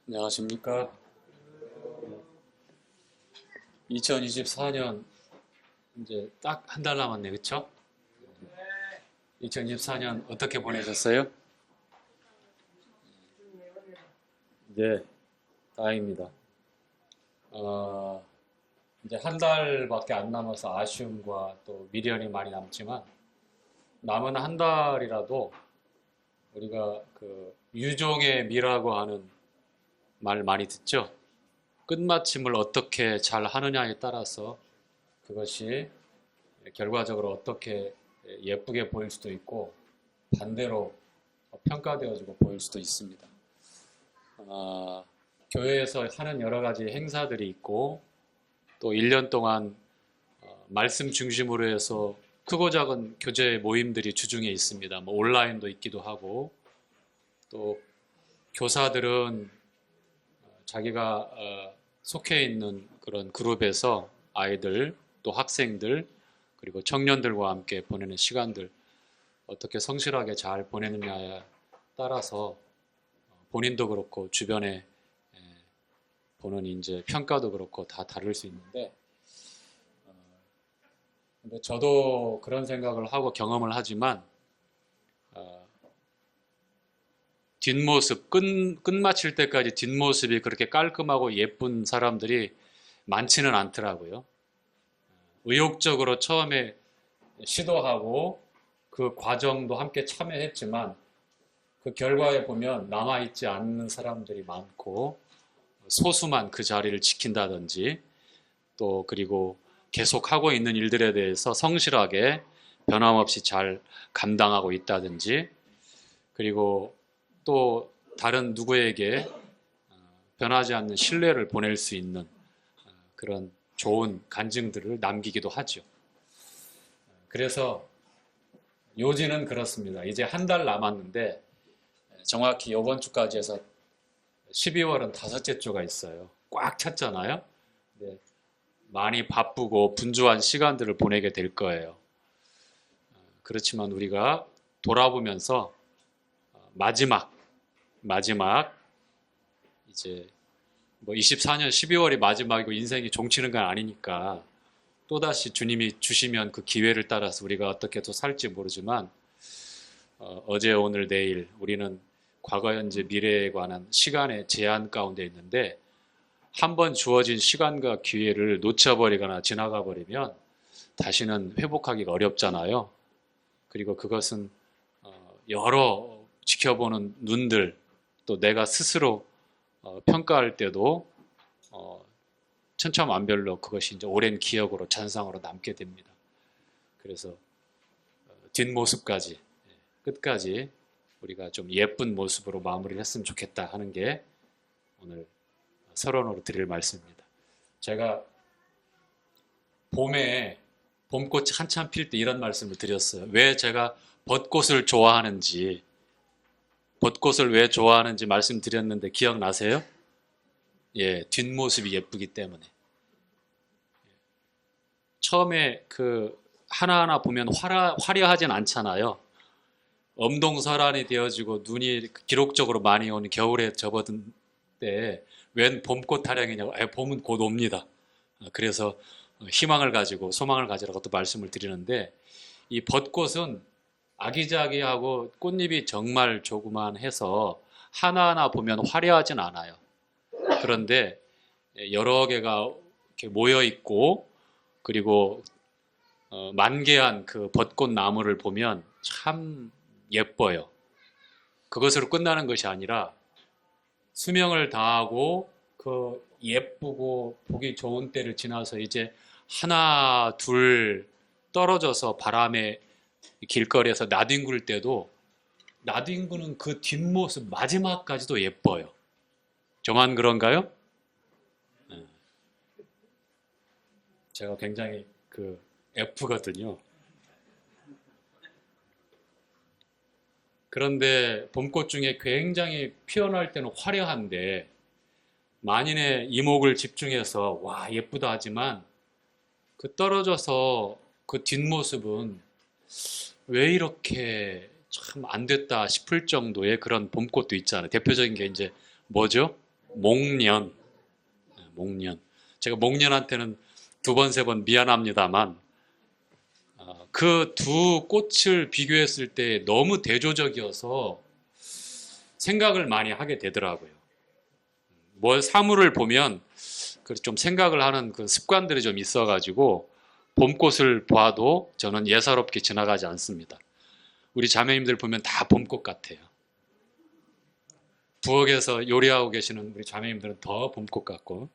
안녕하십니까. 2024년 이제 딱 한 달 남았네, 그쵸? 2024년 어떻게 보내셨어요? 네, 다행입니다. 어, 이제 한 달밖에 안 남아서 아쉬움과 또 미련이 많이 남지만 남은 한 달이라도 우리가 그 유종의 미라고 하는 말 많이 듣죠? 끝마침을 어떻게 잘 하느냐에 따라서 그것이 결과적으로 어떻게 예쁘게 보일 수도 있고 반대로 평가되어지고 보일 수도 있습니다. 아, 교회에서 하는 여러 가지 행사들이 있고 또 1년 동안 말씀 중심으로 해서 크고 작은 교제 모임들이 주중에 있습니다. 뭐 온라인도 있기도 하고 또 교사들은 자기가 속해 있는 그런 그룹에서 아이들 또 학생들 그리고 청년들과 함께 보내는 시간들 어떻게 성실하게 잘 보내느냐에 따라서 본인도 그렇고 주변에 보는 이제 평가도 그렇고 다 다를 수 있는데 근데 저도 그런 생각을 하고 경험을 하지만 어, 뒷모습 끝마칠 때까지 뒷모습이 그렇게 깔끔하고 예쁜 사람들이 많지는 않더라고요. 의욕적으로 처음에 시도하고 그 과정도 함께 참여했지만 그 결과에 보면 남아있지 않는 사람들이 많고 소수만 그 자리를 지킨다든지 또 그리고 계속하고 있는 일들에 대해서 성실하게 변함없이 잘 감당하고 있다든지 그리고 또 다른 누구에게 변하지 않는 신뢰를 보낼 수 있는 그런 좋은 간증들을 남기기도 하죠. 그래서 요지는 그렇습니다. 이제 한 달 남았는데 정확히 이번 주까지 해서 12월은 다섯째 주가 있어요. 꽉 찼잖아요. 네, 많이 바쁘고 분주한 시간들을 보내게 될 거예요. 그렇지만 우리가 돌아보면서 마지막 이제 뭐 24년 12월이 마지막이고 인생이 종치는 건 아니니까 또다시 주님이 주시면 그 기회를 따라서 우리가 어떻게 또 살지 모르지만 어제 오늘 내일 우리는 과거 현재 미래에 관한 시간의 제한 가운데 있는데 한 번 주어진 시간과 기회를 놓쳐버리거나 지나가 버리면 다시는 회복하기가 어렵잖아요. 그리고 그것은 여러 지켜보는 눈들 또 내가 스스로 평가할 때도 천차만별로 그것이 이제 오랜 기억으로 잔상으로 남게 됩니다. 그래서 뒷모습까지 끝까지 우리가 좀 예쁜 모습으로 마무리를 했으면 좋겠다 하는 게 오늘 서론으로 드릴 말씀입니다. 제가 봄에 봄꽃이 한참 필 때 이런 말씀을 드렸어요. 왜 제가 벚꽃을 왜 좋아하는지 말씀드렸는데 기억나세요? 예, 뒷모습이 예쁘기 때문에. 처음에 그 하나하나 보면 화려하진 않잖아요. 엄동설한이 되어지고 눈이 기록적으로 많이 오는 겨울에 접어든 때 웬 봄꽃 타령이냐고. 봄은 곧 옵니다. 그래서 희망을 가지고 소망을 가지라고 또 말씀을 드리는데 이 벚꽃은 아기자기하고 꽃잎이 정말 조그만해서 하나하나 보면 화려하진 않아요. 그런데 여러 개가 이렇게 모여 있고 그리고 만개한 그 벚꽃 나무를 보면 참 예뻐요. 그것으로 끝나는 것이 아니라 수명을 다하고 그 예쁘고 보기 좋은 때를 지나서 이제 하나 둘 떨어져서 바람에 길거리에서 나뒹굴 때도 나뒹구는 그 뒷모습 마지막까지도 예뻐요. 저만 그런가요? 네. 제가 굉장히 그 F거든요. 그런데 봄꽃 중에 굉장히 피어날 때는 화려한데 만인의 이목을 집중해서 와 예쁘다 하지만 그 떨어져서 그 뒷모습은 왜 이렇게 참 안 됐다 싶을 정도의 그런 봄꽃도 있잖아요. 대표적인 게 이제 뭐죠? 목련. 목련. 제가 목련한테는 두 번, 세 번 미안합니다만 그 두 꽃을 비교했을 때 너무 대조적이어서 생각을 많이 하게 되더라고요. 사물을 보면 좀 생각을 하는 그 습관들이 좀 있어가지고 봄꽃을 봐도 저는 예사롭게 지나가지 않습니다. 우리 자매님들 보면 다 봄꽃 같아요. 부엌에서 요리하고 계시는 우리 자매님들은 더 봄꽃 같고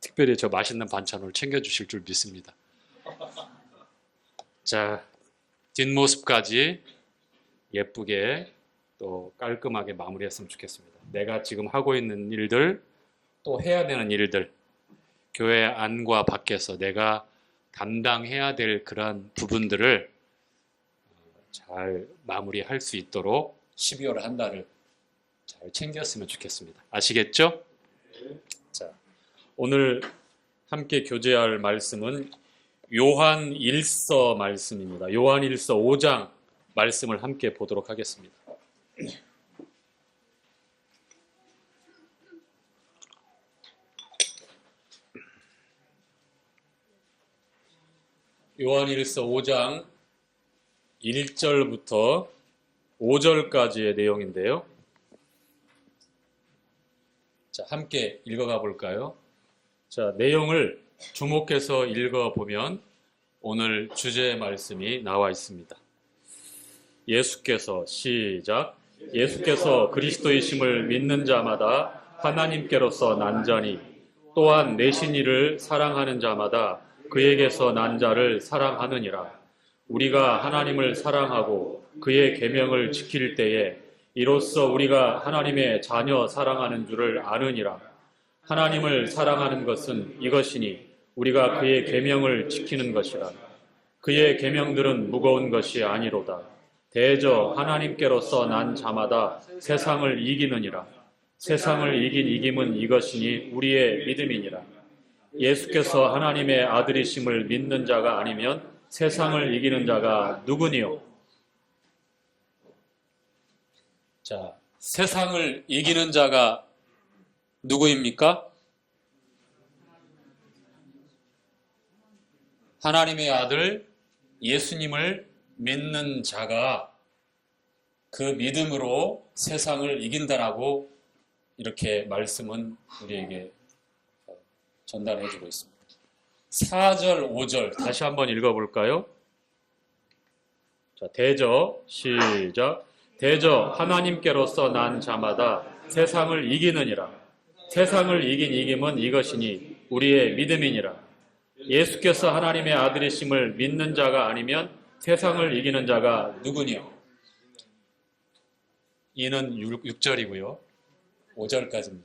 특별히 저 맛있는 반찬을 챙겨주실 줄 믿습니다. 자, 뒷모습까지 예쁘게 또 깔끔하게 마무리했으면 좋겠습니다. 내가 지금 하고 있는 일들, 또 해야 되는 일들, 교회 안과 밖에서 내가 담당해야 될 그런 부분들을 잘 마무리할 수 있도록 12월 한 달을 잘 챙겼으면 좋겠습니다. 아시겠죠? 자, 오늘 함께 교제할 말씀은 요한 1서 말씀입니다. 요한 1서 5장 말씀을 함께 보도록 하겠습니다. 요한 1서 5장 1절부터 5절까지의 내용인데요. 자, 함께 읽어가 볼까요? 자, 내용을 주목해서 읽어보면 오늘 주제의 말씀이 나와 있습니다. 예수께서 예수께서 그리스도이심을 믿는 자마다 하나님께로서 난 자니 또한 내신 이를 사랑하는 자마다 그에게서 난 자를 사랑하느니라. 우리가 하나님을 사랑하고 그의 계명을 지킬 때에 이로써 우리가 하나님의 자녀 사랑하는 줄을 아느니라. 하나님을 사랑하는 것은 이것이니 우리가 그의 계명을 지키는 것이라. 그의 계명들은 무거운 것이 아니로다. 대저 하나님께로서 난 자마다 세상을 이기느니라. 세상을 이긴 이김은 이것이니 우리의 믿음이니라. 예수께서 하나님의 아들이심을 믿는 자가 아니면 세상을 이기는 자가 누구니요? 자, 세상을 이기는 자가 누구입니까? 하나님의 아들 예수님을 믿는 자가 그 믿음으로 세상을 이긴다라고 이렇게 말씀은 우리에게 전달해 주고 있습니다. 4절, 5절 다시 한번 읽어볼까요? 자, 대저, 시작. 대저 하나님께로서 난 자마다 세상을 이기느니라. 세상을 이긴 이김은 이것이니 우리의 믿음이니라. 예수께서 하나님의 아들이심을 믿는 자가 아니면 세상을 이기는 자가 누구니요? 이는 6절이고요. 5절까지입니다.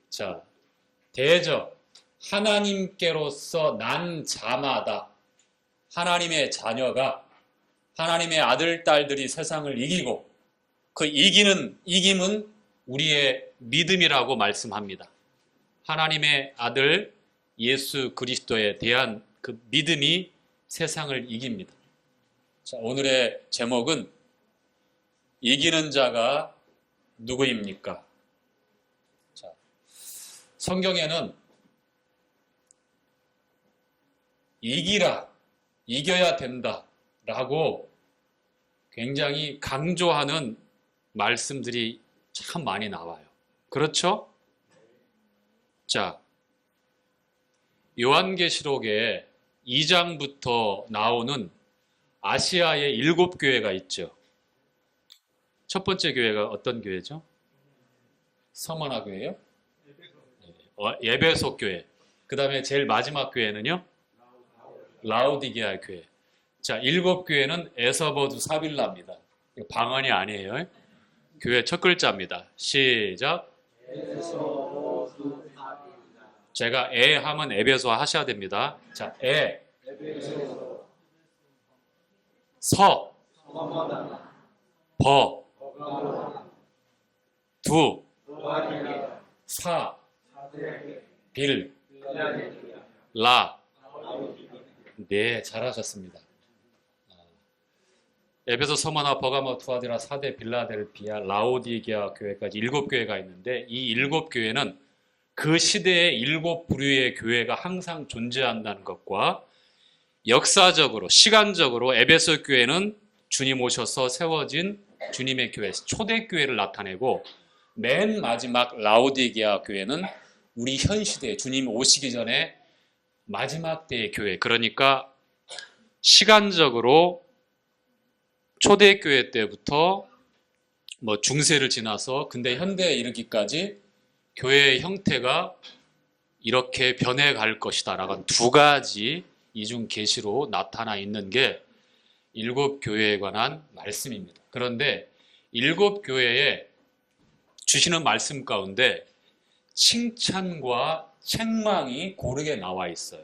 자, 대저 하나님께로서 난 자마다 하나님의 자녀가 하나님의 아들, 딸들이 세상을 이기고 그 이김은 우리의 믿음이라고 말씀합니다. 하나님의 아들 예수 그리스도에 대한 그 믿음이 세상을 이깁니다. 자, 오늘의 제목은 이기는 자가 누구입니까? 자, 성경에는 이겨야 된다라고 굉장히 강조하는 말씀들이 참 많이 나와요. 그렇죠? 자, 요한계시록에 2장부터 나오는 아시아의 7교회가 있죠. 첫 번째 교회가 어떤 교회죠? 서머나 교회요? 에베소 교회. 그 다음에 제일 마지막 교회는요? 라우디게아 교회. 자, 7교회는 에서버두 사빌라입니다. 이거 방언이 아니에요. 교회 첫 글자입니다. 시작. 제가 에 하면 에베소 하셔야 됩니다. 자, 에, 서, 버, 두, 사, 빌, 라. 네, 잘하셨습니다. 에베소, 서머나, 버가모, 두아디라, 사데, 빌라델비아, 라오디게아 교회까지 7교회가 있는데 이 7교회는 그 시대의 7부류의 교회가 항상 존재한다는 것과 역사적으로, 시간적으로 에베소 교회는 주님 오셔서 세워진 주님의 교회, 초대교회를 나타내고 맨 마지막 라오디게아 교회는 우리 현 시대에 주님 오시기 전에 마지막 때의 교회, 그러니까 시간적으로 초대교회 때부터 뭐 중세를 지나서 근대 현대에 이르기까지 교회의 형태가 이렇게 변해갈 것이다 라고 두 가지 이중 계시로 나타나 있는 게 7교회에 관한 말씀입니다. 그런데 7교회에 주시는 말씀 가운데 칭찬과 책망이 고르게 나와 있어요.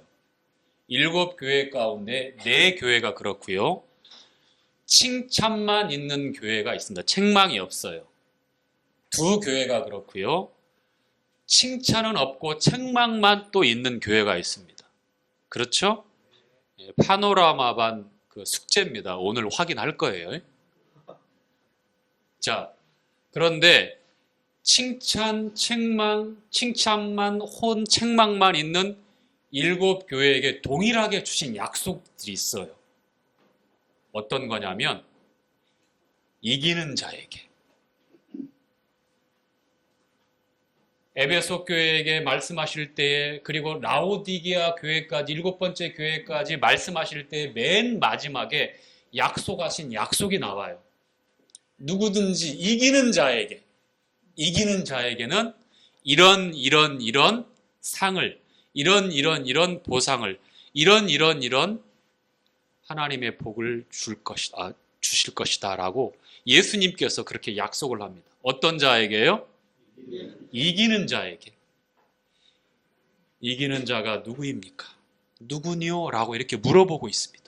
7교회 가운데 4교회가 그렇고요. 칭찬만 있는 교회가 있습니다. 책망이 없어요. 2교회가 그렇고요. 칭찬은 없고 책망만 또 있는 교회가 있습니다. 그렇죠? 파노라마반 그 숙제입니다. 오늘 확인할 거예요. 자, 그런데 칭찬, 책망, 칭찬만, 혼, 책망만 있는 7교회에게 동일하게 주신 약속들이 있어요. 어떤 거냐면 이기는 자에게, 에베소 교회에게 말씀하실 때에, 그리고 라오디게아 교회까지 7번째 교회까지 말씀하실 때 맨 마지막에 약속하신 약속이 나와요. 누구든지 이기는 자에게는 이런 상을, 이런 보상을, 이런 하나님의 복을 주실 것이다 라고 예수님께서 그렇게 약속을 합니다. 어떤 자에게요? 이기는 자에게. 이기는 자가 누구입니까? 누구니요? 라고 이렇게 물어보고 있습니다.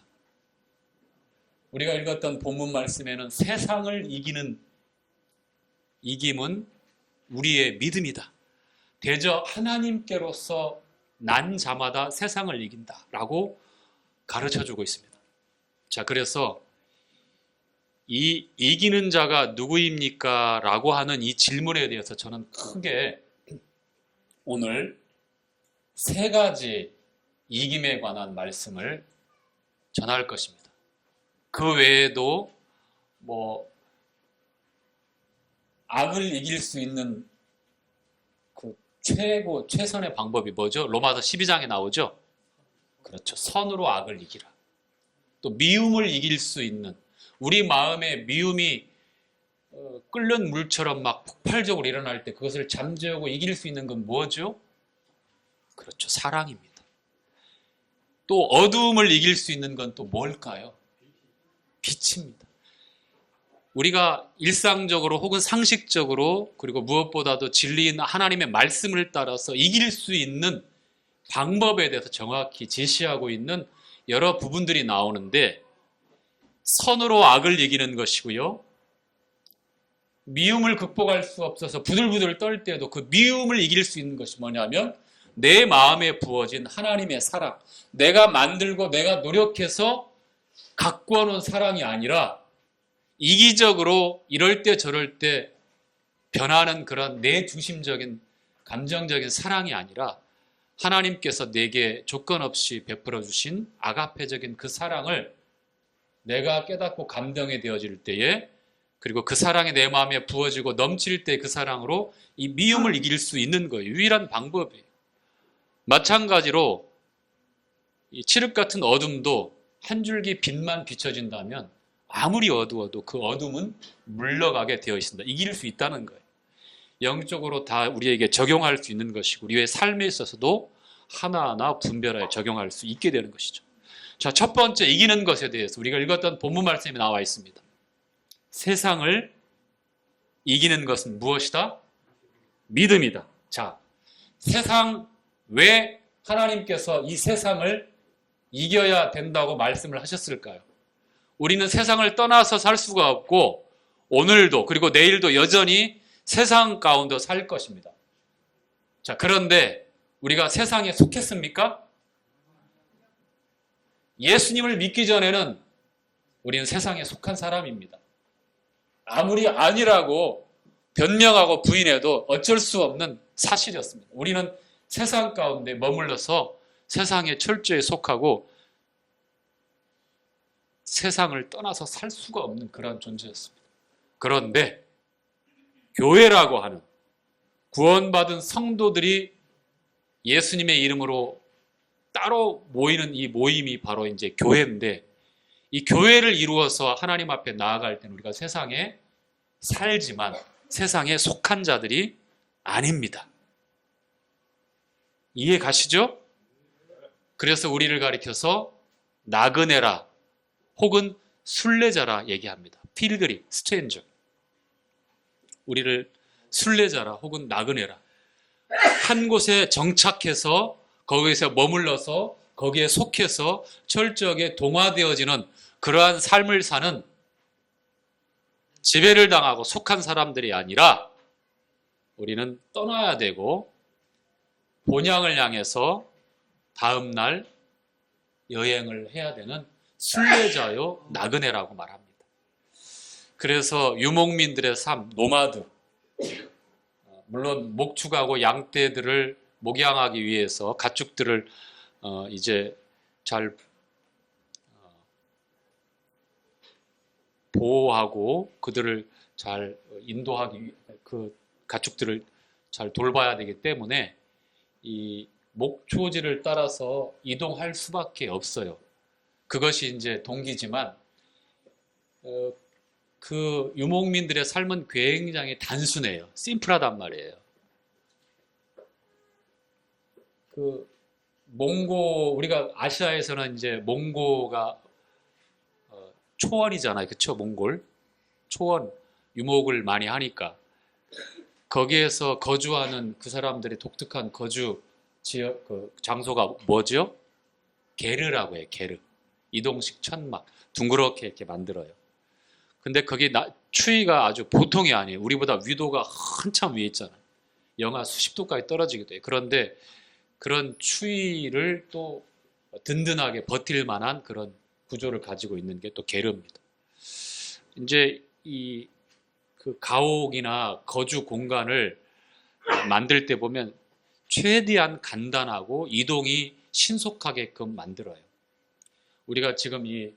우리가 읽었던 본문 말씀에는 세상을 이김은 우리의 믿음이다. 대저 하나님께로서 난 자마다 세상을 이긴다 라고 가르쳐주고 있습니다. 자, 그래서 이 이기는 자가 누구입니까? 라고 하는 이 질문에 대해서 저는 크게 오늘 3가지 이김에 관한 말씀을 전할 것입니다. 그 외에도 뭐 악을 이길 수 있는 그 최선의 방법이 뭐죠? 로마서 12장에 나오죠? 그렇죠. 선으로 악을 이기라. 또 미움을 이길 수 있는, 우리 마음에 미움이 끓는 물처럼 막 폭발적으로 일어날 때 그것을 잠재우고 이길 수 있는 건 뭐죠? 그렇죠. 사랑입니다. 또 어두움을 이길 수 있는 건 또 뭘까요? 빛입니다. 우리가 일상적으로 혹은 상식적으로, 그리고 무엇보다도 진리인 하나님의 말씀을 따라서 이길 수 있는 방법에 대해서 정확히 제시하고 있는 여러 부분들이 나오는데, 선으로 악을 이기는 것이고요, 미움을 극복할 수 없어서 부들부들 떨 때도 그 미움을 이길 수 있는 것이 뭐냐면 내 마음에 부어진 하나님의 사랑, 내가 만들고 내가 노력해서 갖고 오는 사랑이 아니라 이기적으로 이럴 때 저럴 때 변하는 그런 내 중심적인 감정적인 사랑이 아니라 하나님께서 내게 조건 없이 베풀어 주신 아가페적인 그 사랑을 내가 깨닫고 감동이 되어질 때에, 그리고 그 사랑이 내 마음에 부어지고 넘칠 때 그 사랑으로 이 미움을 이길 수 있는 거예요. 유일한 방법이에요. 마찬가지로 이 칠흑 같은 어둠도 한 줄기 빛만 비춰진다면 아무리 어두워도 그 어둠은 물러가게 되어 있습니다. 이길 수 있다는 거예요. 영적으로 다 우리에게 적용할 수 있는 것이고 우리의 삶에 있어서도 하나하나 분별하여 적용할 수 있게 되는 것이죠. 자, 첫 번째 이기는 것에 대해서 우리가 읽었던 본문 말씀이 나와 있습니다. 세상을 이기는 것은 무엇이다? 믿음이다. 자, 세상, 왜 하나님께서 이 세상을 이겨야 된다고 말씀을 하셨을까요? 우리는 세상을 떠나서 살 수가 없고 오늘도 그리고 내일도 여전히 세상 가운데 살 것입니다. 자, 그런데 우리가 세상에 속했습니까? 예수님을 믿기 전에는 우리는 세상에 속한 사람입니다. 아무리 아니라고 변명하고 부인해도 어쩔 수 없는 사실이었습니다. 우리는 세상 가운데 머물러서 세상에 철저히 속하고 세상을 떠나서 살 수가 없는 그런 존재였습니다. 그런데 교회라고 하는 구원받은 성도들이 예수님의 이름으로 따로 모이는 이 모임이 바로 이제 교회인데, 이 교회를 이루어서 하나님 앞에 나아갈 때는 우리가 세상에 살지만 세상에 속한 자들이 아닙니다. 이해 가시죠? 그래서 우리를 가리켜서 나그네라 혹은 순례자라 얘기합니다. 필그림, 스트레인저. 우리를 순례자라 혹은 나그네라. 한 곳에 정착해서 거기에서 머물러서 거기에 속해서 철저하게 동화되어지는 그러한 삶을 사는 지배를 당하고 속한 사람들이 아니라 우리는 떠나야 되고 본향을 향해서 다음 날 여행을 해야 되는 순례자요 나그네라고 말합니다. 그래서 유목민들의 삶, 노마드, 물론 목축하고 양떼들을 목양하기 위해서 가축들을 이제 잘 보호하고 그들을 잘 인도하기 위해 그 가축들을 잘 돌봐야 되기 때문에 이 목초지를 따라서 이동할 수밖에 없어요. 그것이 이제 동기지만 그 유목민들의 삶은 굉장히 단순해요. 심플하단 말이에요. 그 몽고, 우리가 아시아에서는 이제 몽고가 초원이잖아요. 그쵸? 몽골. 초원, 유목을 많이 하니까. 거기에서 거주하는 그 사람들의 독특한 거주 지역, 그 장소가 뭐죠? 게르라고 해요. 게르. 이동식 천막. 둥그렇게 이렇게 만들어요. 근데 거기 추위가 아주 보통이 아니에요. 우리보다 위도가 한참 위에 있잖아요. 영하 수십 도까지 떨어지기도 해요. 그런데 그런 추위를 또 든든하게 버틸 만한 그런 구조를 가지고 있는 게 또 게르입니다. 이제 이 그 가옥이나 거주 공간을 만들 때 보면 최대한 간단하고 이동이 신속하게끔 만들어요. 우리가 지금 이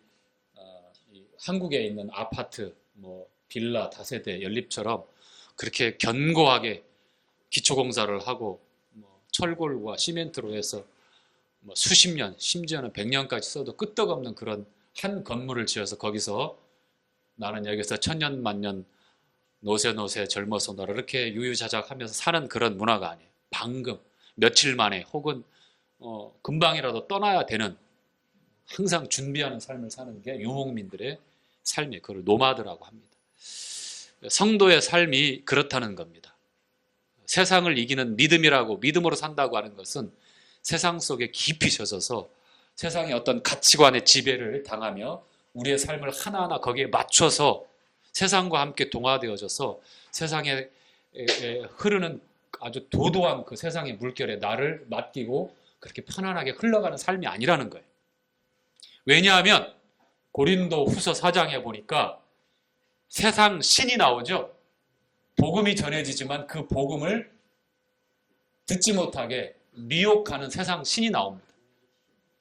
한국에 있는 아파트, 뭐 빌라, 다세대, 연립처럼 그렇게 견고하게 기초공사를 하고 뭐 철골과 시멘트로 해서 뭐 수십 년, 심지어는 100년까지 써도 끄떡없는 그런 한 건물을 지어서 거기서 나는 여기서 천년 만년 노세 젊어서 너를 이렇게 유유자적하면서 사는 그런 문화가 아니에요. 방금 며칠 만에 혹은 금방이라도 떠나야 되는, 항상 준비하는 삶을 사는 게 유목민들의 삶이에요. 그걸 노마드라고 합니다. 성도의 삶이 그렇다는 겁니다. 세상을 이기는 믿음으로 산다고 하는 것은 세상 속에 깊이 젖어서 세상의 어떤 가치관의 지배를 당하며 우리의 삶을 하나하나 거기에 맞춰서 세상과 함께 동화되어져서 세상에 흐르는 아주 도도한 그 세상의 물결에 나를 맡기고 그렇게 편안하게 흘러가는 삶이 아니라는 거예요. 왜냐하면 고린도 후서 4장에 보니까 세상 신이 나오죠. 복음이 전해지지만 그 복음을 듣지 못하게 미혹하는 세상 신이 나옵니다.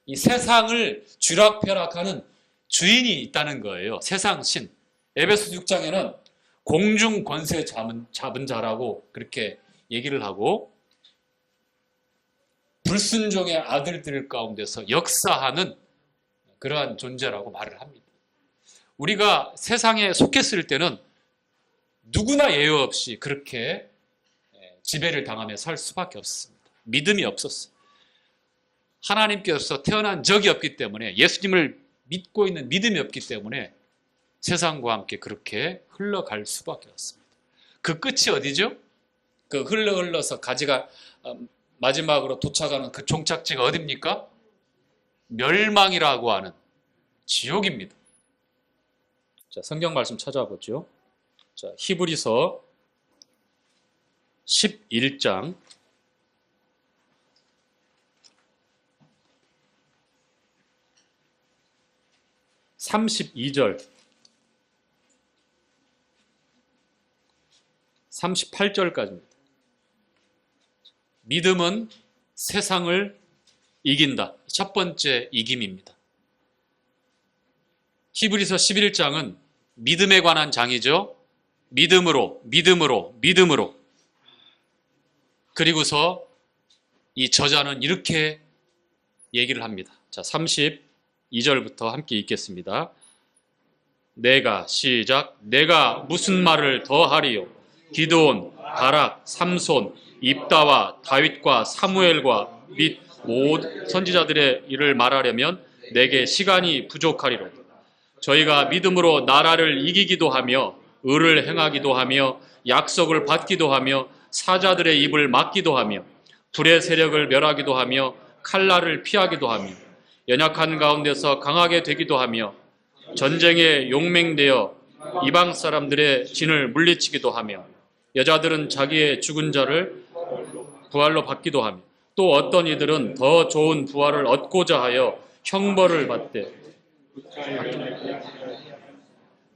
이 세상을 쥐락펴락하는 주인이 있다는 거예요. 세상 신. 에베소 6장에는 공중 권세 잡은 자라고 그렇게 얘기를 하고 불순종의 아들들 가운데서 역사하는 그러한 존재라고 말을 합니다. 우리가 세상에 속했을 때는 누구나 예외 없이 그렇게 지배를 당하며 살 수밖에 없습니다. 믿음이 없었어요. 하나님께서 태어난 적이 없기 때문에, 예수님을 믿고 있는 믿음이 없기 때문에 세상과 함께 그렇게 흘러갈 수밖에 없습니다. 그 끝이 어디죠? 그 흘러서 가지가 마지막으로 도착하는 그 종착지가 어디입니까? 멸망이라고 하는 지옥입니다. 자, 성경 말씀 찾아보죠. 자, 히브리서 11장 32절, 38절까지입니다. 믿음은 세상을 이긴다. 첫 번째 이김입니다. 히브리서 11장은 믿음에 관한 장이죠. 믿음으로. 그리고서 이 저자는 이렇게 얘기를 합니다. 자, 32절부터 함께 읽겠습니다. 내가 무슨 말을 더 하리요? 기드온, 바락, 삼손, 입다와 다윗과 사무엘과 및 모든 선지자들의 일을 말하려면 내게 시간이 부족하리로다. 저희가 믿음으로 나라를 이기기도 하며 의를 행하기도 하며 약속을 받기도 하며 사자들의 입을 막기도 하며 불의 세력을 멸하기도 하며 칼날을 피하기도 하며 연약한 가운데서 강하게 되기도 하며 전쟁에 용맹되어 이방 사람들의 진을 물리치기도 하며 여자들은 자기의 죽은 자를 부활로 받기도 하며 또 어떤 이들은 더 좋은 부활을 얻고자 하여 형벌을 받되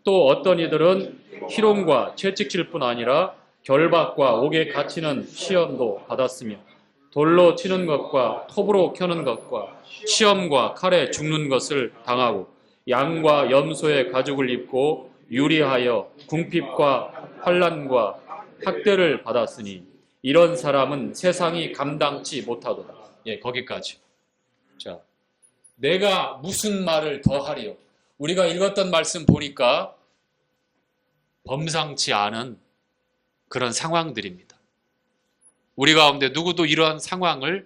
또 어떤 이들은 희롱과 채찍질 뿐 아니라 결박과 옥에 갇히는 시험도 받았으며 돌로 치는 것과 톱으로 켜는 것과 시험과 칼에 죽는 것을 당하고 양과 염소의 가죽을 입고 유리하여 궁핍과 환난과 학대를 받았으니 이런 사람은 세상이 감당치 못하도다. 예, 거기까지. 자, 내가 무슨 말을 더 하리요? 우리가 읽었던 말씀 보니까 범상치 않은 그런 상황들입니다. 우리 가운데 누구도 이런 상황의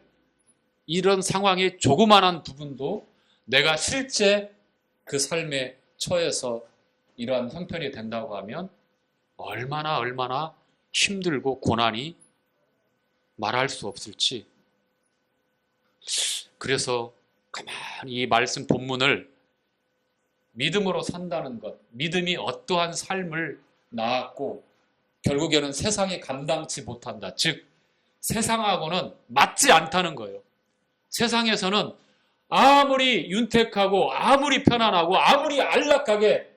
조그만한 부분도 내가 실제 그 삶에 처해서 이러한 형편이 된다고 하면 얼마나 힘들고 고난이 말할 수 없을지. 그래서 가만히 이 말씀 본문을 믿음으로 산다는 것, 믿음이 어떠한 삶을 낳았고 결국에는 세상이 감당치 못한다. 즉 세상하고는 맞지 않다는 거예요. 세상에서는 아무리 윤택하고 아무리 편안하고 아무리 안락하게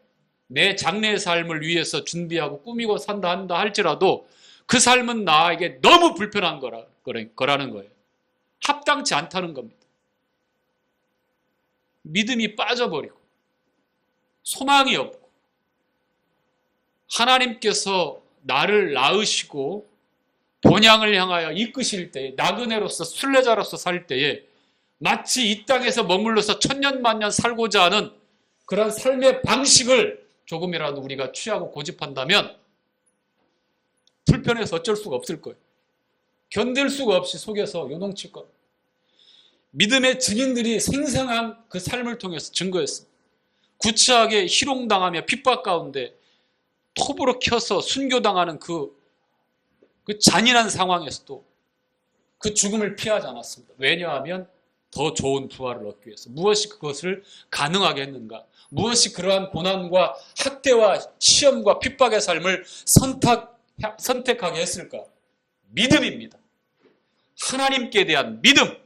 내 장래의 삶을 위해서 준비하고 꾸미고 산다 한다 할지라도 그 삶은 나에게 너무 불편한 거라는 거예요. 합당치 않다는 겁니다. 믿음이 빠져버리고 소망이 없고 하나님께서 나를 낳으시고 본향을 향하여 이끄실 때에 나그네로서 순례자로서 살 때에 마치 이 땅에서 머물러서 천년만년 살고자 하는 그런 삶의 방식을 조금이라도 우리가 취하고 고집한다면 불편해서 어쩔 수가 없을 거예요. 견딜 수가 없이 속에서 요동칠 거예요. 믿음의 증인들이 생생한 그 삶을 통해서 증거했습니다. 구차하게 희롱당하며 핍박 가운데 톱으로 켜서 순교당하는 그 잔인한 상황에서도 그 죽음을 피하지 않았습니다. 왜냐하면 더 좋은 부활을 얻기 위해서. 무엇이 그것을 가능하게 했는가? 무엇이 그러한 고난과 학대와 시험과 핍박의 삶을 선택하게 했을까? 믿음입니다. 하나님께 대한 믿음.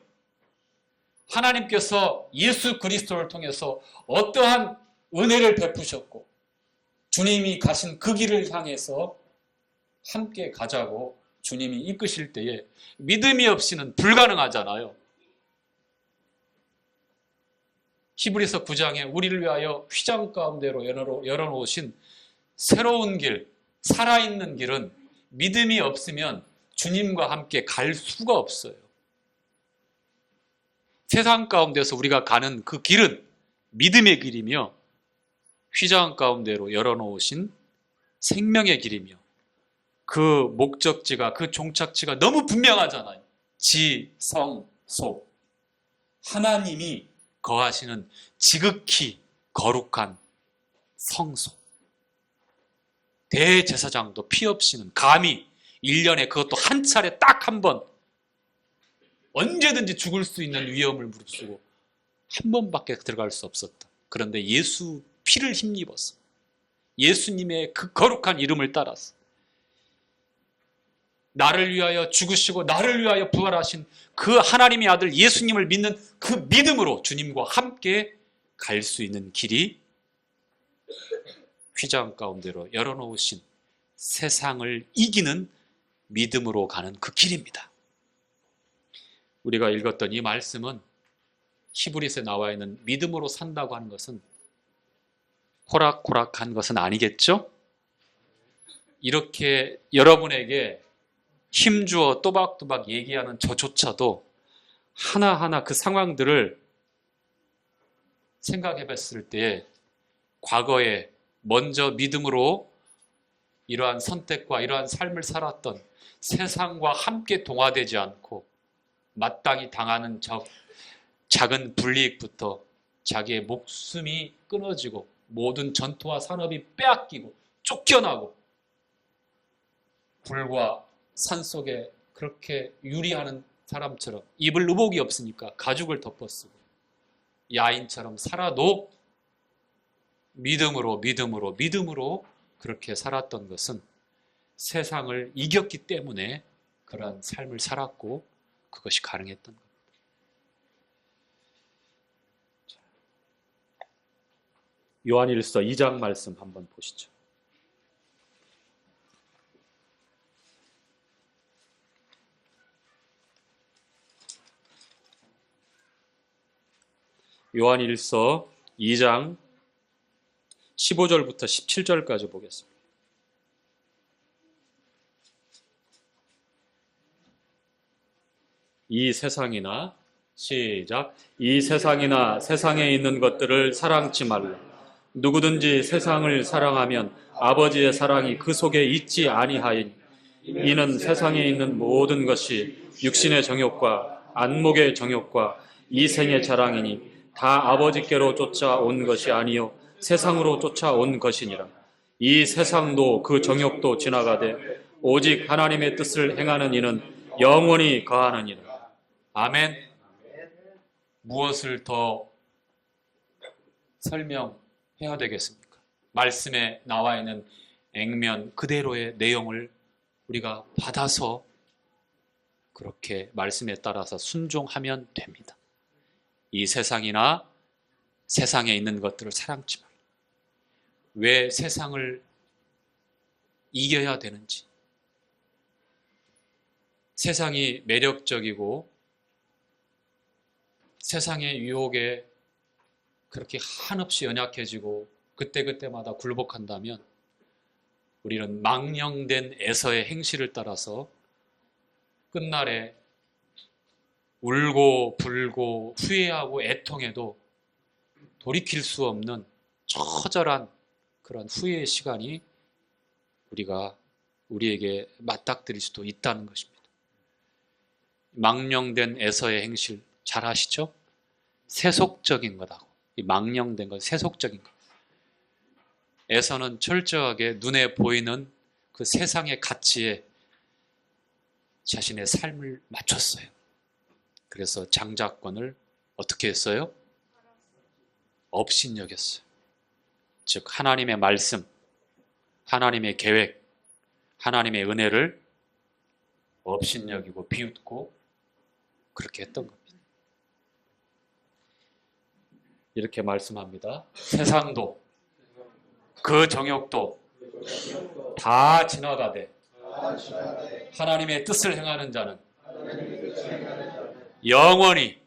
하나님께서 예수 그리스도를 통해서 어떠한 은혜를 베푸셨고 주님이 가신 그 길을 향해서 함께 가자고 주님이 이끄실 때에 믿음이 없이는 불가능하잖아요. 히브리서 9장에 우리를 위하여 휘장 가운데로 열어놓으신 새로운 길, 살아있는 길은 믿음이 없으면 주님과 함께 갈 수가 없어요. 세상 가운데서 우리가 가는 그 길은 믿음의 길이며 휘장 가운데로 열어놓으신 생명의 길이며 그 목적지가 그 종착지가 너무 분명하잖아요. 지성소. 하나님이 거하시는 지극히 거룩한 성소. 대제사장도 피 없이는 감히 1년에 그것도 한 차례 딱 한 번 언제든지 죽을 수 있는 위험을 무릅쓰고 한 번밖에 들어갈 수 없었다. 그런데 예수 피를 힘입었어. 예수님의 그 거룩한 이름을 따라서 나를 위하여 죽으시고 나를 위하여 부활하신 그 하나님의 아들 예수님을 믿는 그 믿음으로 주님과 함께 갈 수 있는 길이 휘장 가운데로 열어놓으신 세상을 이기는 믿음으로 가는 그 길입니다. 우리가 읽었던 이 말씀은 히브리서에 나와 있는 믿음으로 산다고 하는 것은 호락호락한 것은 아니겠죠? 이렇게 여러분에게 힘주어 또박또박 얘기하는 저조차도 하나하나 그 상황들을 생각해 봤을 때 과거에 먼저 믿음으로 이러한 선택과 이러한 삶을 살았던 세상과 함께 동화되지 않고 마땅히 당하는 작은 불이익부터 자기의 목숨이 끊어지고 모든 전투와 산업이 빼앗기고 쫓겨나고 불과 산속에 그렇게 유리하는 사람처럼 입을 의복이 없으니까 가죽을 덮어쓰고 야인처럼 살아도 믿음으로 그렇게 살았던 것은 세상을 이겼기 때문에 그러한 삶을 살았고 그것이 가능했던 겁니다. 요한일서 2장 말씀 한번 보시죠. 요한일서 2장 15절부터 17절까지 보겠습니다. 이 세상이나 시작. 이 세상이나 세상에 있는 것들을 사랑치 말라. 누구든지 세상을 사랑하면 아버지의 사랑이 그 속에 있지 아니하이니 이는 세상에 있는 모든 것이 육신의 정욕과 안목의 정욕과 이생의 자랑이니 다 아버지께로 쫓아온 것이 아니요 세상으로 쫓아온 것이니라. 이 세상도 그 정욕도 지나가되 오직 하나님의 뜻을 행하는 이는 영원히 거하느니라. 아멘. 무엇을 더 설명해야 되겠습니까? 말씀에 나와 있는 액면 그대로의 내용을 우리가 받아서 그렇게 말씀에 따라서 순종하면 됩니다. 이 세상이나 세상에 있는 것들을 사랑치 말라. 왜 세상을 이겨야 되는지, 세상이 매력적이고 세상의 유혹에 그렇게 한없이 연약해지고 그때그때마다 굴복한다면 우리는 망령된 에서의 행실을 따라서 끝날에 울고 불고 후회하고 애통해도 돌이킬 수 없는 처절한 그런 후회의 시간이 우리에게 맞닥뜨릴 수도 있다는 것입니다. 망령된 에서의 행실 잘 아시죠? 세속적인 거다고. 이 망령된 건 세속적인 거. 에서는 철저하게 눈에 보이는 그 세상의 가치에 자신의 삶을 맞췄어요. 그래서 장자권을 어떻게 했어요? 업신여겼어요. 즉 하나님의 말씀, 하나님의 계획, 하나님의 은혜를 업신여기고 비웃고 그렇게 했던 겁니다. 이렇게 말씀합니다. 세상도 그 정욕도 다 지나가되 하나님의 뜻을 행하는 자는 영원히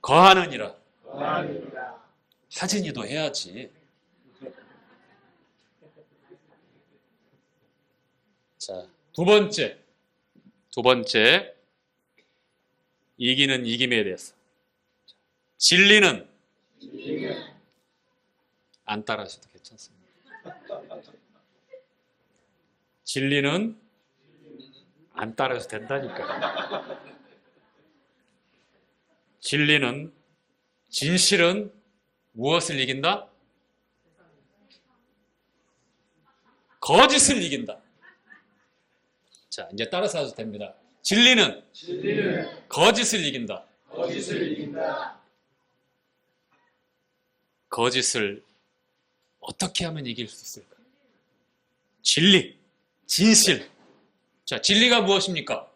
거하느니라. 하진이도 해야지. 자, 두 번째 이기는 이김에 대해서. 진리는 안 따라하셔도 괜찮습니다. 진리는 안 따라해도 된다니까요. 진실은 무엇을 이긴다? 거짓을 이긴다. 자, 이제 따라서 하셔도 됩니다. 진리는 거짓을 이긴다. 거짓을 어떻게 하면 이길 수 있을까? 진리, 진실. 자, 진리가 무엇입니까?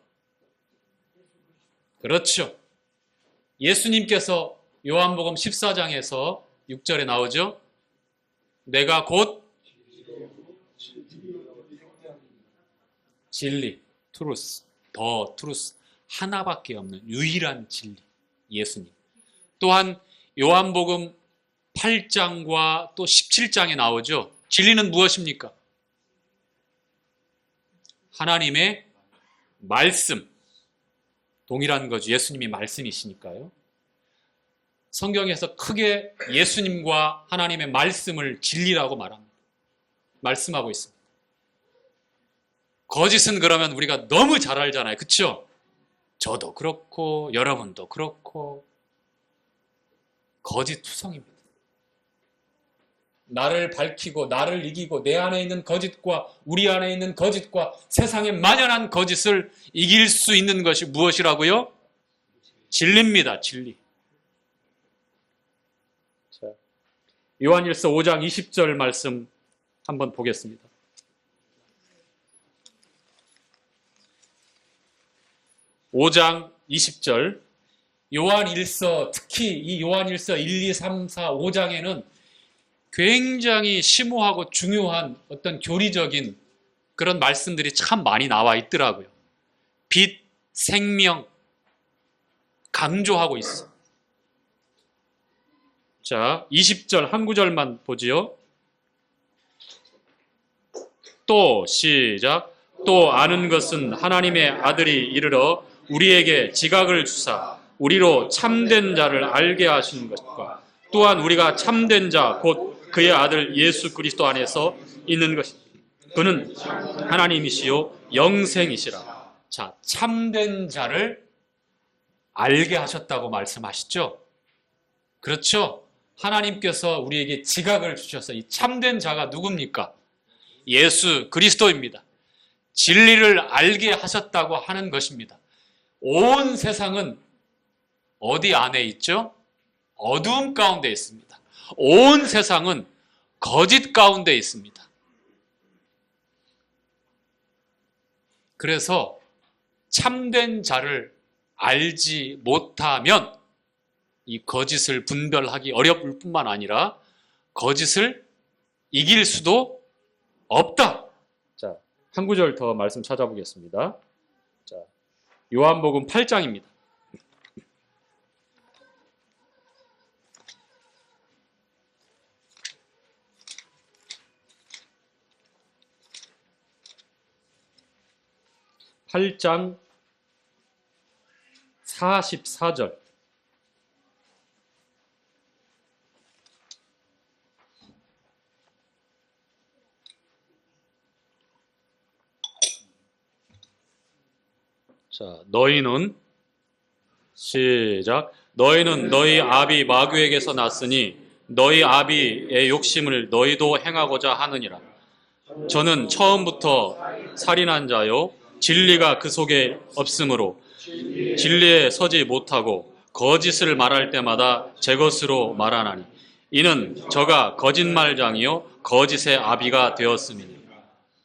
그렇죠. 예수님께서 요한복음 14장에서 6절에 나오죠. 내가 곧 진리, 트루스, 더 트루스, 하나밖에 없는 유일한 진리, 예수님. 또한 요한복음 8장과 또 17장에 나오죠. 진리는 무엇입니까? 하나님의 말씀. 동일한 거죠. 예수님이 말씀이시니까요. 성경에서 크게 예수님과 하나님의 말씀을 진리라고 말씀하고 있습니다. 거짓은 그러면 우리가 너무 잘 알잖아요. 그렇죠? 저도 그렇고 여러분도 그렇고 거짓 투성입니다. 나를 밝히고 나를 이기고 내 안에 있는 거짓과 우리 안에 있는 거짓과 세상의 만연한 거짓을 이길 수 있는 것이 무엇이라고요? 진리입니다. 진리. 자, 요한일서 5장 20절 말씀 한번 보겠습니다. (5장 20절) 요한일서, 특히 이 요한일서 1, 2, 3, 4, 5장에는 굉장히 심오하고 중요한 어떤 교리적인 그런 말씀들이 참 많이 나와 있더라고요. 빛, 생명 강조하고 있어. 자, 20절 한 구절만 보지요. 또 시작. 또 아는 것은 하나님의 아들이 이르러 우리에게 지각을 주사 우리로 참된 자를 알게 하시는 것과 또한 우리가 참된 자 곧 그의 아들 예수 그리스도 안에서 있는 것이 그는 하나님이시요 영생이시라. 자, 참된 자를 알게 하셨다고 말씀하시죠. 그렇죠? 하나님께서 우리에게 지각을 주셔서 이 참된 자가 누굽니까? 예수 그리스도입니다. 진리를 알게 하셨다고 하는 것입니다. 온 세상은 어디 안에 있죠? 어두움 가운데 있습니다. 온 세상은 거짓 가운데 있습니다. 그래서 참된 자를 알지 못하면 이 거짓을 분별하기 어려울 뿐만 아니라 거짓을 이길 수도 없다. 자, 한 구절 더 말씀 찾아보겠습니다. 자, 요한복음 8장입니다. (8장) 44절. 자, 너희는 시작. 너희는 너희 아비 마귀에게서 났으니 너희 아비의 욕심을 너희도 행하고자 하느니라. 저는 처음부터 살인한 자요 진리가 그 속에 없으므로 진리에 서지 못하고 거짓을 말할 때마다 제 것으로 말하나니 이는 저가 거짓말장이요 거짓의 아비가 되었음이니.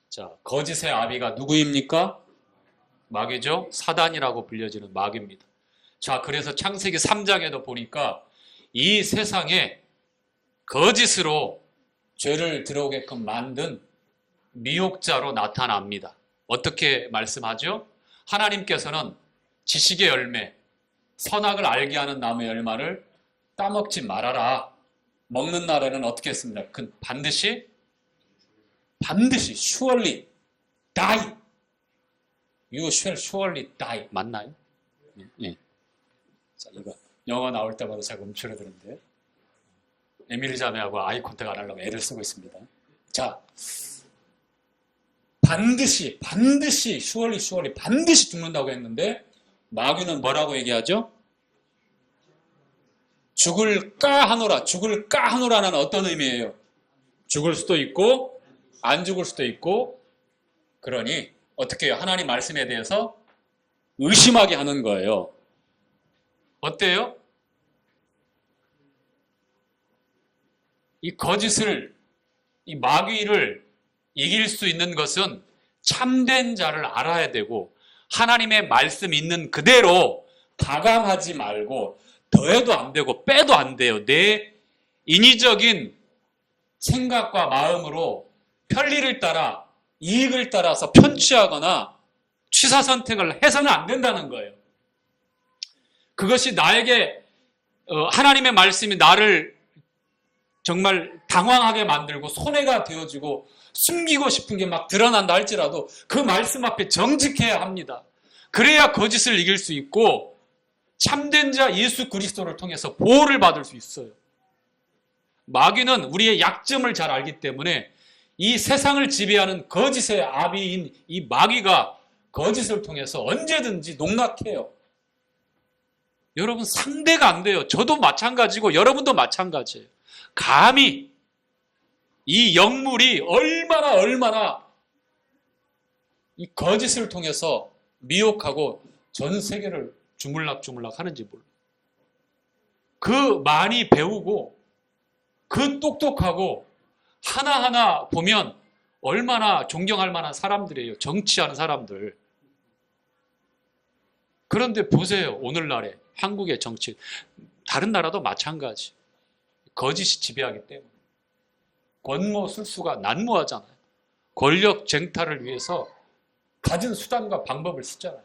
자, 거짓의 아비가 누구입니까? 마귀죠. 사단이라고 불려지는 마귀입니다. 자, 그래서 창세기 3장에도 보니까 이 세상에 거짓으로 죄를 들어오게끔 만든 미혹자로 나타납니다. 어떻게 말씀하죠? 하나님께서는 지식의 열매, 선악을 알게 하는 나무의 열매를 따먹지 말아라. 먹는 날에는 어떻게 했습니까? 그 반드시 surely die. You shall surely die. 맞나요? 예. 자, 이거 영어 나올 때마다 제가 움츠러드는데 에밀리 자매하고 아이 컨택 안 하려고 애를 쓰고 있습니다. 자, 반드시 surely 반드시 죽는다고 했는데 마귀는 뭐라고 얘기하죠? 죽을까 하노라는 어떤 의미예요? 죽을 수도 있고 안 죽을 수도 있고. 그러니 어떻게 해요? 하나님 말씀에 대해서 의심하게 하는 거예요. 어때요? 이 거짓을, 이 마귀를 이길 수 있는 것은 참된 자를 알아야 되고 하나님의 말씀 있는 그대로 가감하지 말고 더해도 안 되고 빼도 안 돼요. 내 인위적인 생각과 마음으로 편리를 따라 이익을 따라서 편취하거나 취사 선택을 해서는 안 된다는 거예요. 그것이 나에게 하나님의 말씀이 나를 정말 당황하게 만들고 손해가 되어지고 숨기고 싶은 게 막 드러난다 할지라도 그 말씀 앞에 정직해야 합니다. 그래야 거짓을 이길 수 있고 참된 자 예수 그리스도를 통해서 보호를 받을 수 있어요. 마귀는 우리의 약점을 잘 알기 때문에 이 세상을 지배하는 거짓의 아비인 이 마귀가 거짓을 통해서 언제든지 농락해요. 여러분 상대가 안 돼요. 저도 마찬가지고 여러분도 마찬가지예요. 감히 이 영물이 얼마나 이 거짓을 통해서 미혹하고 전 세계를 주물락주물락 하는지 몰라요. 그 많이 배우고 그 똑똑하고 하나하나 보면 얼마나 존경할 만한 사람들이에요. 정치하는 사람들. 그런데 보세요. 오늘날에 한국의 정치, 다른 나라도 마찬가지. 거짓이 지배하기 때문에. 권모술수가 난무하잖아요. 권력 쟁탈을 위해서 가진 수단과 방법을 쓰잖아요.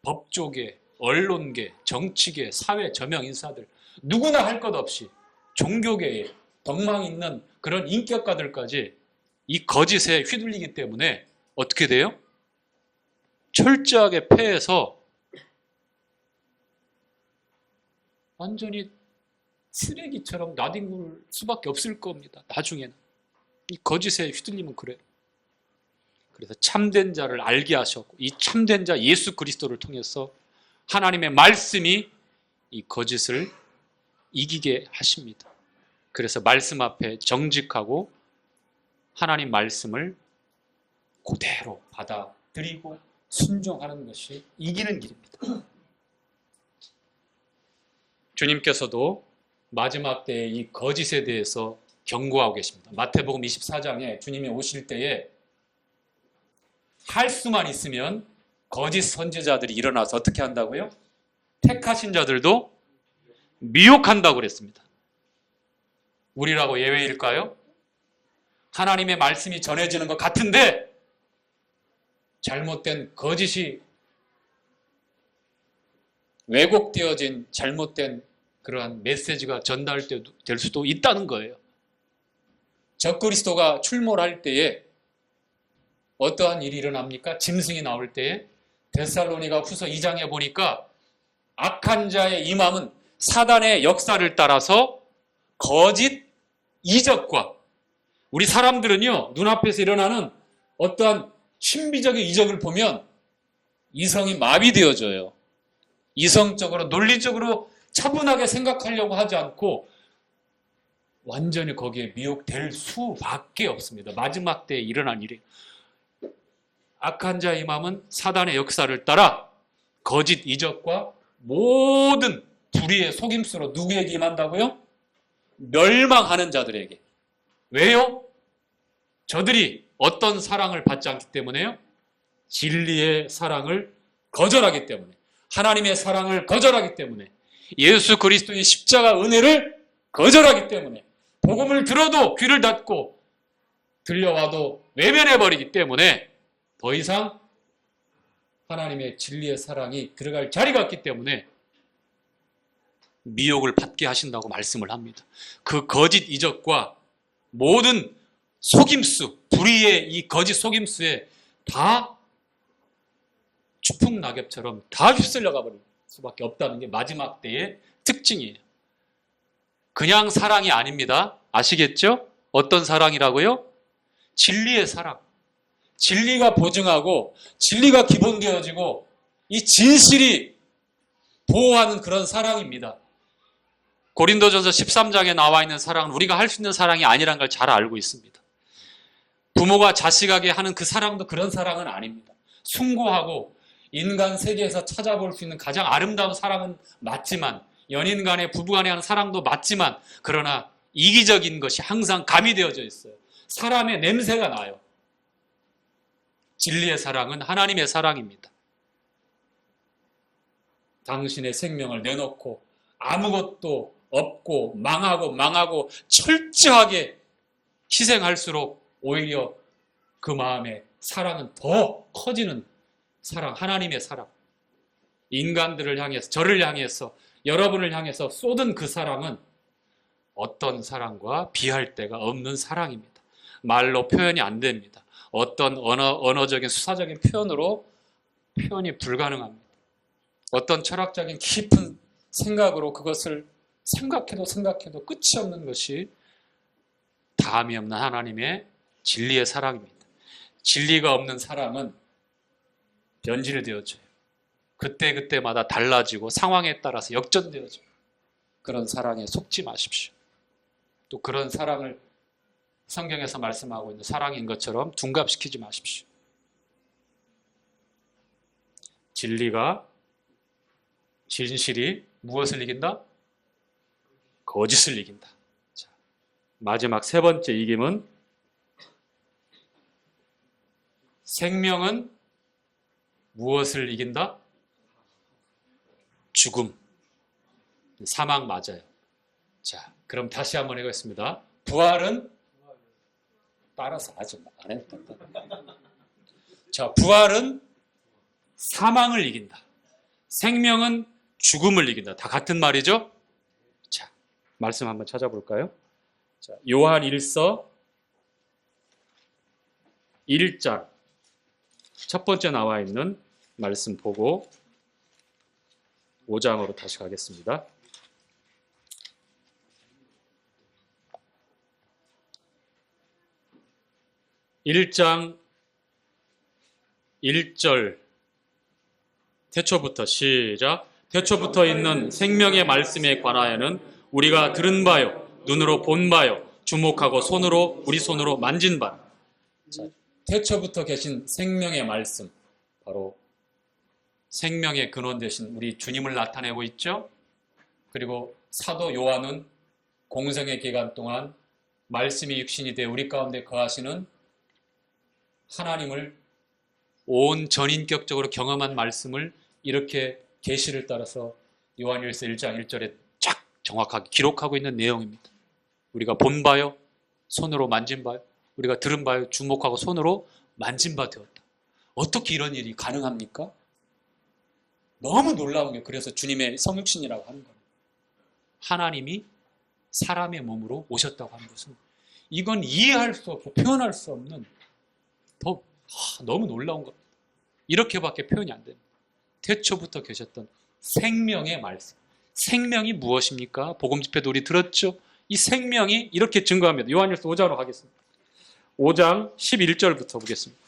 법조계, 언론계, 정치계, 사회 저명 인사들 누구나 할 것 없이 종교계에 덕망 있는 그런 인격가들까지 이 거짓에 휘둘리기 때문에 어떻게 돼요? 철저하게 패해서 완전히 쓰레기처럼 나뒹굴 수밖에 없을 겁니다. 나중에는. 이 거짓에 휘둘리면 그래요. 그래서 참된 자를 알게 하셨고 이 참된 자 예수 그리스도를 통해서 하나님의 말씀이 이 거짓을 이기게 하십니다. 그래서 말씀 앞에 정직하고 하나님 말씀을 그대로 받아들이고 순종하는 것이 이기는 길입니다. 주님께서도 마지막 때의 이 거짓에 대해서 경고하고 계십니다. 마태복음 24장에 주님이 오실 때에 할 수만 있으면 거짓 선지자들이 일어나서 어떻게 한다고요? 택하신 자들도 미혹한다고 그랬습니다. 우리라고 예외일까요? 하나님의 말씀이 전해지는 것 같은데 잘못된 거짓이 왜곡되어진 잘못된 그러한 메시지가 전달될 수도 있다는 거예요. 적그리스도가 출몰할 때에 어떠한 일이 일어납니까? 짐승이 나올 때에 데살로니가 후서 2장에 보니까 악한 자의 임함은 사단의 역사를 따라서 거짓 이적과 우리 사람들은요 눈앞에서 일어나는 어떠한 신비적인 이적을 보면 이성이 마비되어져요. 이성적으로 논리적으로 차분하게 생각하려고 하지 않고 완전히 거기에 미혹될 수밖에 없습니다. 마지막 때에 일어난 일이에요. 악한 자의 임함은 사단의 역사를 따라 거짓 이적과 모든 불의의 속임수로 누구에게 임한다고요? 멸망하는 자들에게. 왜요? 저들이 어떤 사랑을 받지 않기 때문에요? 진리의 사랑을 거절하기 때문에, 하나님의 사랑을 거절하기 때문에, 예수 그리스도의 십자가 은혜를 거절하기 때문에, 복음을 들어도 귀를 닫고 들려와도 외면해버리기 때문에 더 이상 하나님의 진리의 사랑이 들어갈 자리가 없기 때문에 미혹을 받게 하신다고 말씀을 합니다. 그 거짓 이적과 모든 속임수, 불의의 이 거짓 속임수에 다 추풍낙엽처럼 다 휩쓸려가 버릴 수밖에 없다는 게 마지막 때의 특징이에요. 그냥 사랑이 아닙니다. 아시겠죠? 어떤 사랑이라고요? 진리의 사랑. 진리가 보증하고 진리가 기본되어지고 이 진실이 보호하는 그런 사랑입니다. 고린도전서 13장에 나와 있는 사랑은 우리가 할 수 있는 사랑이 아니라는 걸 잘 알고 있습니다. 부모가 자식에게 하는 그 사랑도 그런 사랑은 아닙니다. 숭고하고 인간 세계에서 찾아볼 수 있는 가장 아름다운 사랑은 맞지만, 연인 간에 부부 간에 하는 사랑도 맞지만, 그러나 이기적인 것이 항상 가미되어져 있어요. 사람의 냄새가 나요. 진리의 사랑은 하나님의 사랑입니다. 당신의 생명을 내놓고 아무것도 없고 망하고 철저하게 희생할수록 오히려 그 마음에 사랑은 더 커지는 사랑, 하나님의 사랑. 인간들을 향해서, 저를 향해서, 여러분을 향해서 쏟은 그 사랑은 어떤 사랑과 비할 데가 없는 사랑입니다. 말로 표현이 안 됩니다. 어떤 언어적인 수사적인 표현으로 표현이 불가능합니다. 어떤 철학적인 깊은 생각으로 그것을 생각해도 끝이 없는 것이 다함이 없는 하나님의 진리의 사랑입니다. 진리가 없는 사랑은 변질되어져요. 그때그때마다 달라지고 상황에 따라서 역전되어져요. 그런 사랑에 속지 마십시오. 또 그런 사랑을 성경에서 말씀하고 있는 사랑인 것처럼 둔갑시키지 마십시오. 진리가, 진실이 무엇을 이긴다? 거짓을 이긴다. 자, 마지막 세 번째 이김은 생명은 무엇을 이긴다? 죽음. 사망 맞아요. 자, 그럼 다시 한번 해보겠습니다. 부활은 따라서 하지 마. 안 했다. 자, 부활은 사망을 이긴다. 생명은 죽음을 이긴다. 다 같은 말이죠? 자, 말씀 한번 찾아볼까요? 자, 요한 1서 1장 첫 번째 나와 있는 말씀 보고 5장으로 다시 가겠습니다. 1장 1절 태초부터 시작. 태초부터 있는 생명의 말씀에 관하여는 우리가 들은 바요, 눈으로 본 바요, 주목하고 우리 손으로 만진 바. 자, 태초부터 계신 생명의 말씀, 바로 생명의 근원 되신 우리 주님을 나타내고 있죠. 그리고 사도 요한은 공생의 기간 동안 말씀이 육신이 되어 우리 가운데 거하시는 하나님을 온 전인격적으로 경험한 말씀을 이렇게 계시를 따라서 요한일서 1장 1절에 쫙 정확하게 기록하고 있는 내용입니다. 우리가 본 바요, 손으로 만진 바요, 우리가 들은 바요, 주목하고 손으로 만진 바 되었다. 어떻게 이런 일이 가능합니까? 너무 놀라운 게 그래서 주님의 성육신이라고 하는 거예요. 하나님이 사람의 몸으로 오셨다고 하는 것은 이건 이해할 수 없고 표현할 수 없는 너무 놀라운 것. 이렇게밖에 표현이 안 됩니다. 태초부터 계셨던 생명의 말씀. 생명이 무엇입니까? 복음 집회도 우리 들었죠? 이 생명이 이렇게 증거합니다. 요한일서 5장으로 가겠습니다. 5장 11절부터 보겠습니다.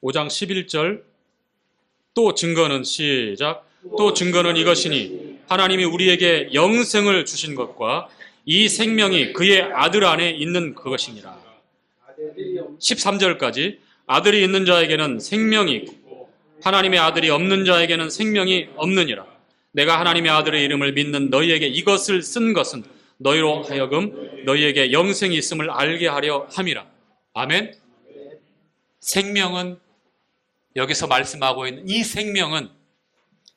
(5장 11절) 또 증거는 시작. 또 증거는 이것이니 하나님이 우리에게 영생을 주신 것과 이 생명이 그의 아들 안에 있는 그것이니라. 13절까지 아들이 있는 자에게는 생명이 있고 하나님의 아들이 없는 자에게는 생명이 없느니라. 내가 하나님의 아들의 이름을 믿는 너희에게 이것을 쓴 것은 너희로 하여금 너희에게 영생이 있음을 알게 하려 함이라. 아멘. 생명은 여기서 말씀하고 있는 이 생명은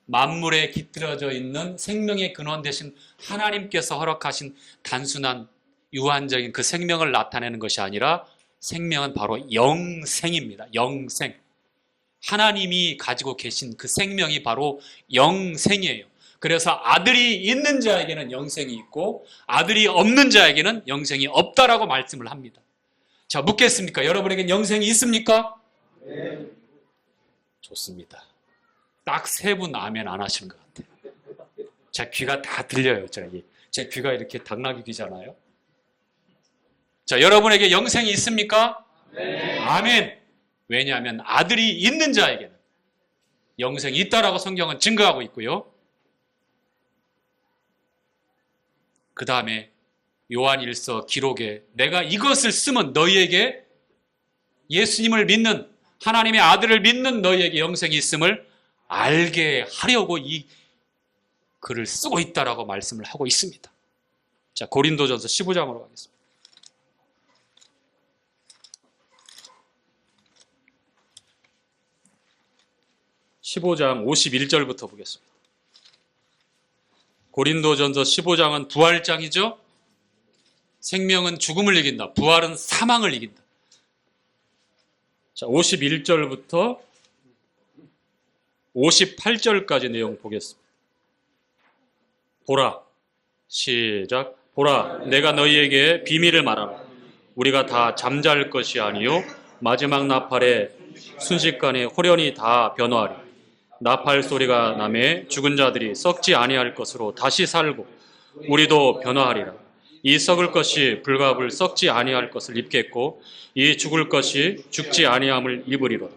만물에 깃들어져 있는 생명의 근원 되신 하나님께서 허락하신 단순한 유한적인 그 생명을 나타내는 것이 아니라 생명은 바로 영생입니다. 영생. 하나님이 가지고 계신 그 생명이 바로 영생이에요. 그래서 아들이 있는 자에게는 영생이 있고 아들이 없는 자에게는 영생이 없다라고 말씀을 합니다. 자, 묻겠습니까? 여러분에겐 영생이 있습니까? 네. 좋습니다. 딱 세 분 아멘 안 하시는 것 같아요. 제 귀가 다 들려요. 제 귀가 이렇게 당나귀 귀잖아요. 자, 여러분에게 영생이 있습니까? 네. 아멘. 왜냐하면 아들이 있는 자에게는 영생이 있다라고 성경은 증거하고 있고요. 그 다음에 요한일서 기록에 내가 이것을 쓰면 너희에게 예수님을 믿는 하나님의 아들을 믿는 너희에게 영생이 있음을 알게 하려고 이 글을 쓰고 있다라고 말씀을 하고 있습니다. 자, 고린도전서 15장으로 가겠습니다. 15장 51절부터 보겠습니다. 고린도전서 15장은 부활장이죠. 생명은 죽음을 이긴다. 부활은 사망을 이긴다. 자, 51절부터 58절까지 내용 보겠습니다. 보라, 시작. 보라, 내가 너희에게 비밀을 말하노라. 우리가 다 잠잘 것이 아니요 마지막 나팔에 순식간에 호련히 다 변화하리. 나팔 소리가 나매 죽은 자들이 썩지 아니할 것으로 다시 살고 우리도 변화하리라. 이 썩을 것이 불갑을 썩지 아니할 것을 입겠고 이 죽을 것이 죽지 아니함을 입으리로다.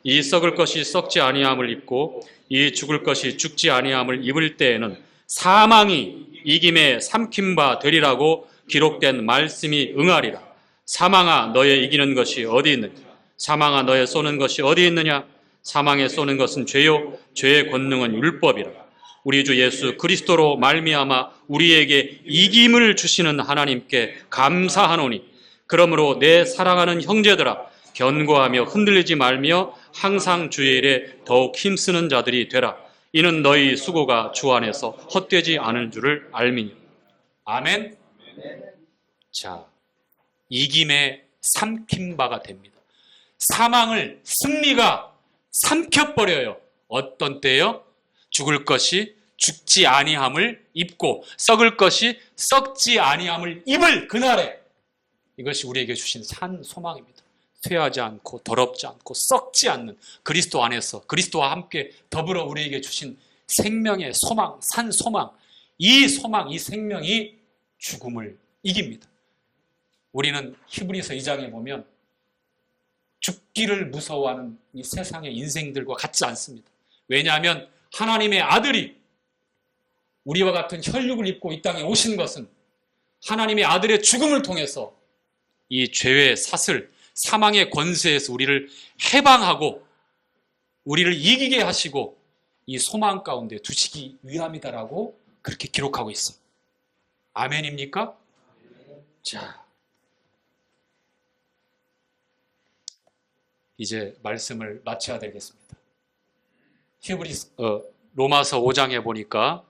이 썩을 것이 썩지 아니함을 입고 이 죽을 것이 죽지 아니함을 입을 때에는 사망이 이김에 삼킨 바 되리라고 기록된 말씀이 응하리라. 사망아, 너의 이기는 것이 어디 있느냐? 사망아, 너의 쏘는 것이 어디 있느냐? 사망에 쏘는 것은 죄요, 죄의 권능은 율법이라. 우리 주 예수 그리스도로 말미암아 우리에게 이김을 주시는 하나님께 감사하노니, 그러므로 내 사랑하는 형제들아, 견고하며 흔들리지 말며 항상 주의 일에 더욱 힘쓰는 자들이 되라. 이는 너희 수고가 주 안에서 헛되지 않을 줄을 알미니. 아멘. 자, 이김에 삼킨 바가 됩니다. 사망을 승리가 삼켜버려요. 어떤 때요? 죽을 것이 죽지 아니함을 입고 썩을 것이 썩지 아니함을 입을 그날에. 이것이 우리에게 주신 산 소망입니다. 쇠하지 않고 더럽지 않고 썩지 않는 그리스도 안에서 그리스도와 함께 더불어 우리에게 주신 생명의 소망, 산 소망. 이 소망, 이 생명이 죽음을 이깁니다. 우리는 히브리서 2장에 보면 죽기를 무서워하는 이 세상의 인생들과 같지 않습니다. 왜냐하면 하나님의 아들이 우리와 같은 혈육을 입고 이 땅에 오신 것은 하나님의 아들의 죽음을 통해서 이 죄의 사슬, 사망의 권세에서 우리를 해방하고 우리를 이기게 하시고 이 소망 가운데 두시기 위함이다라고 그렇게 기록하고 있어요. 아멘입니까? 자, 이제 말씀을 마쳐야 되겠습니다. 로마서 5장에 보니까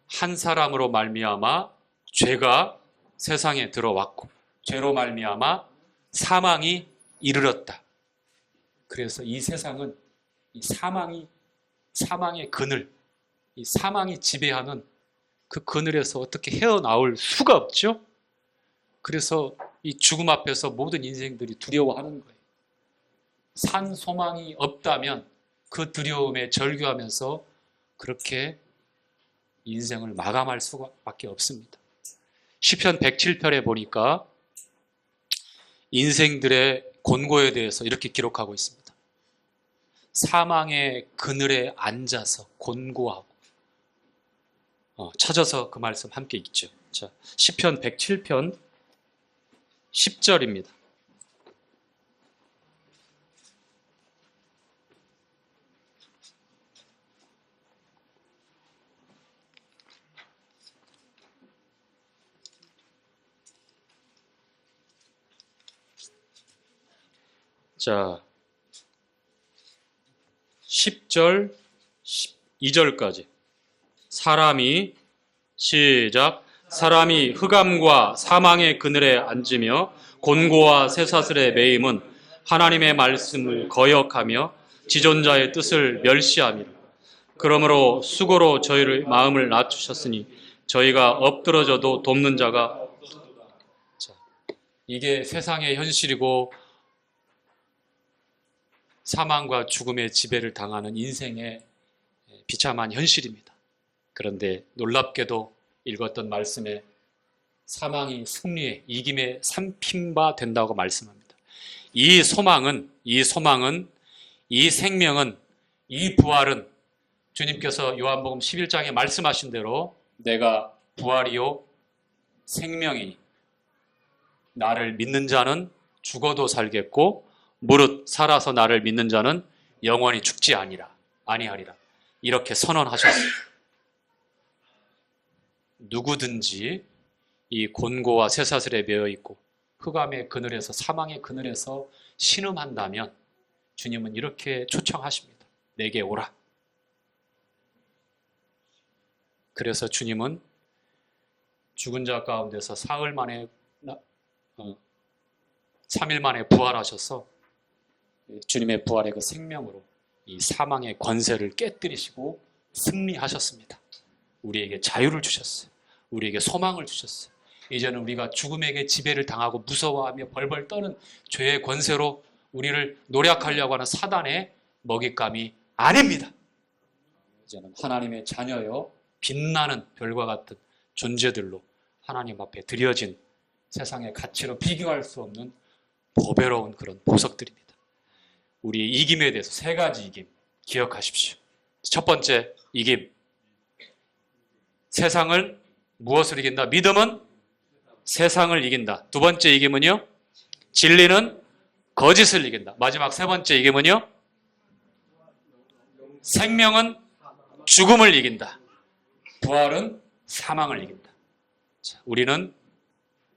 한 사람으로 말미암아 죄가 세상에 들어왔고 죄로 말미암아 사망이 이르렀다. 그래서 이 세상은 이 사망의 그늘, 이 사망이 지배하는 그 그늘에서 어떻게 헤어나올 수가 없죠. 그래서 이 죽음 앞에서 모든 인생들이 두려워하는 거예요. 산 소망이 없다면 그 두려움에 절규하면서 그렇게 인생을 마감할 수밖에 없습니다. 시편 107편에 보니까 인생들의 곤고에 대해서 이렇게 기록하고 있습니다. 사망의 그늘에 앉아서 곤고하고. 찾아서 그 말씀 함께 읽죠. 자, 시편 107편 10절입니다. 자, 10절, 12절까지. 사람이, 시작. 사람이 흑암과 사망의 그늘에 앉으며 곤고와 쇠사슬에 매임은 하나님의 말씀을 거역하며 지존자의 뜻을 멸시함이라. 그러므로 수고로 저희를 마음을 낮추셨으니 저희가 엎드러져도 돕는 자가 없도다. 자, 이게 세상의 현실이고 사망과 죽음의 지배를 당하는 인생의 비참한 현실입니다. 그런데 놀랍게도 읽었던 말씀에 사망이 승리의 이김에 삼킨 바 된다고 말씀합니다. 이 소망은, 이 생명은, 이 부활은 주님께서 요한복음 11장에 말씀하신 대로 내가 부활이요 생명이니 나를 믿는 자는 죽어도 살겠고 무릇 살아서 나를 믿는 자는 영원히 죽지 아니하리라. 이렇게 선언하셨어요. 누구든지 이 곤고와 쇠사슬에 매여 있고 흑암의 그늘에서 사망의 그늘에서 신음한다면 주님은 이렇게 초청하십니다. 내게 오라. 그래서 주님은 죽은 자 가운데서 사흘 만에 3일 만에 부활하셔서 주님의 부활의 그 생명으로 이 사망의 권세를 깨뜨리시고 승리하셨습니다. 우리에게 자유를 주셨어요. 우리에게 소망을 주셨어요. 이제는 우리가 죽음에게 지배를 당하고 무서워하며 벌벌 떠는 죄의 권세로 우리를 노략하려고 하는 사단의 먹잇감이 아닙니다. 이제는 하나님의 자녀여 빛나는 별과 같은 존재들로 하나님 앞에 드려진 세상의 가치로 비교할 수 없는 보배로운 그런 보석들입니다. 우리의 이김에 대해서 세 가지 이김 기억하십시오. 첫 번째 이김, 세상을 무엇을 이긴다? 믿음은 세상을 이긴다. 두 번째 이김은요, 진리는 거짓을 이긴다. 마지막 세 번째 이김은요, 생명은 죽음을 이긴다. 부활은 사망을 이긴다. 자, 우리는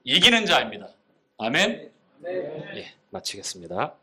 이기는 자입니다. 아멘. 네. 예, 마치겠습니다.